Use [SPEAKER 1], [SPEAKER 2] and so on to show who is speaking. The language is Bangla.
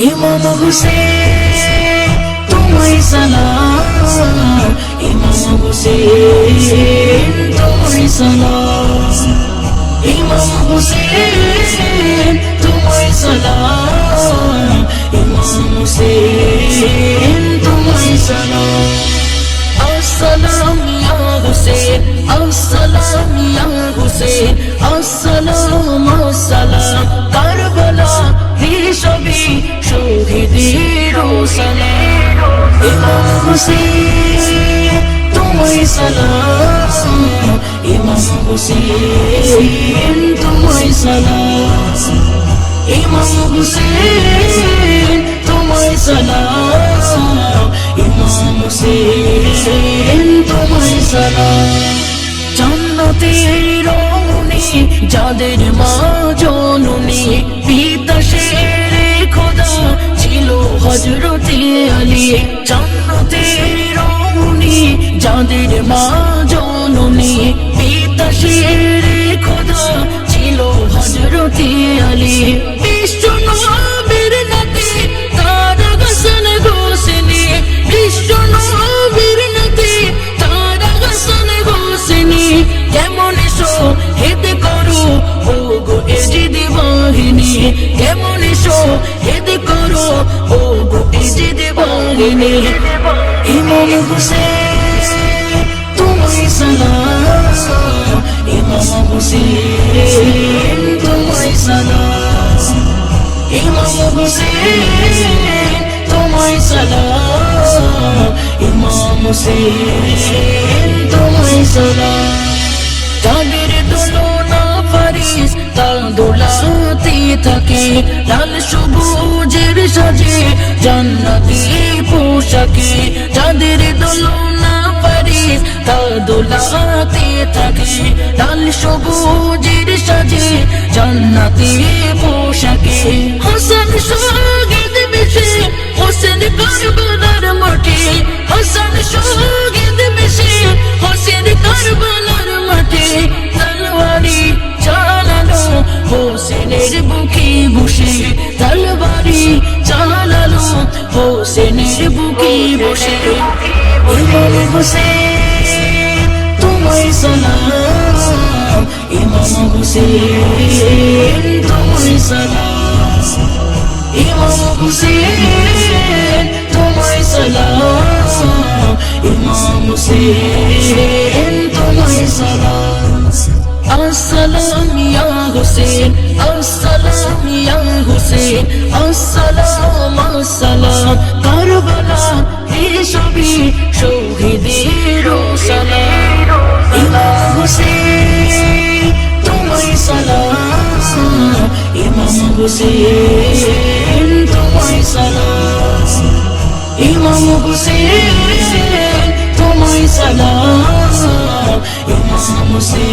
[SPEAKER 1] ইমাম হুসেন তোমায় সালাম, ইমাম হুসেন তোমায় সালাম, ইমাম হুসেন তোমায় সালাম, ইমাম হুসেন তোমায় সালাম। আসসালাম ইয়া হুসেন, আসসালাম ইয়া হুসেন, আসসালাম আসসালাম। কারবালা হিসবি শহীদের সালাম, ইমাম হুসেন তোমায় সালাম, ইমাম হুসেন তোমায় সালাম, ইমাম হুসেন তোমায় সালাম, ইমাম হুসেন তোমায় সালাম। জান্নাতের রমণী যাদের মা জননী, পিতা শেরে খোদা ছিল হযরতে আলী। জান্নাতের রমণী যাদের মা জননী, পিতা শেরে খোদা ছিল হযরতে আলী। বিশ্ব নবীর নাতি তারা হাসান হোসেনী, বিশ্ব নবীর নাতি তারা হাসান হোসেনী। কেমন শহীদ করো ও গো এজিদ বাহিনী, কেমন শহীদ করো ও গো এজিদ বাহিনী। ইমাম হুসেন তোমায় সালাম, ইমাম হুসেন তোমায় সালাম, ইমাম হুসেন তোমায় সালাম, ইমাম হুসেন তোমায় সালাম। তাদের দোলনা ফারিস তার দোলাতে থাকে, লাল সবুজের সাজে জান্নাতি পোশাকে। যাদের দোলনা ফারিস তার দোলাতে থাকে, লাল সবুজের সাজে জান্নাতি পোশাকে। হাসান শহীদ বেশে হোসেন কারবালার মাঠে, হাসান শহীদ বেশে হোসেন কারবালার মাঠে। তলওয়ারি চালালো হোসেনের বুকে বসে, তলওয়ারি চালালো হোসেনের বুকে বসে। ইমাম হুসেন তোমায় সালাম, ইমাম হুসেন তোমায় সালাম, ইমাম হুসেন তোমায় সালাম, ইমাম হুসেন তোমায় সালাম। আসসালাম ইয়া হুসেন, আসসালাম ইয়া হুসেন, আসসালাম আসসালাম। কারবালা হিসবি শহীদের সালাম, ইমাম হুসেন তোমায় সালাম, ইমাম হুসেন তোমায় সালাম, ইমাম হুসেন তোমায় সালাম, ইমাম হুসেন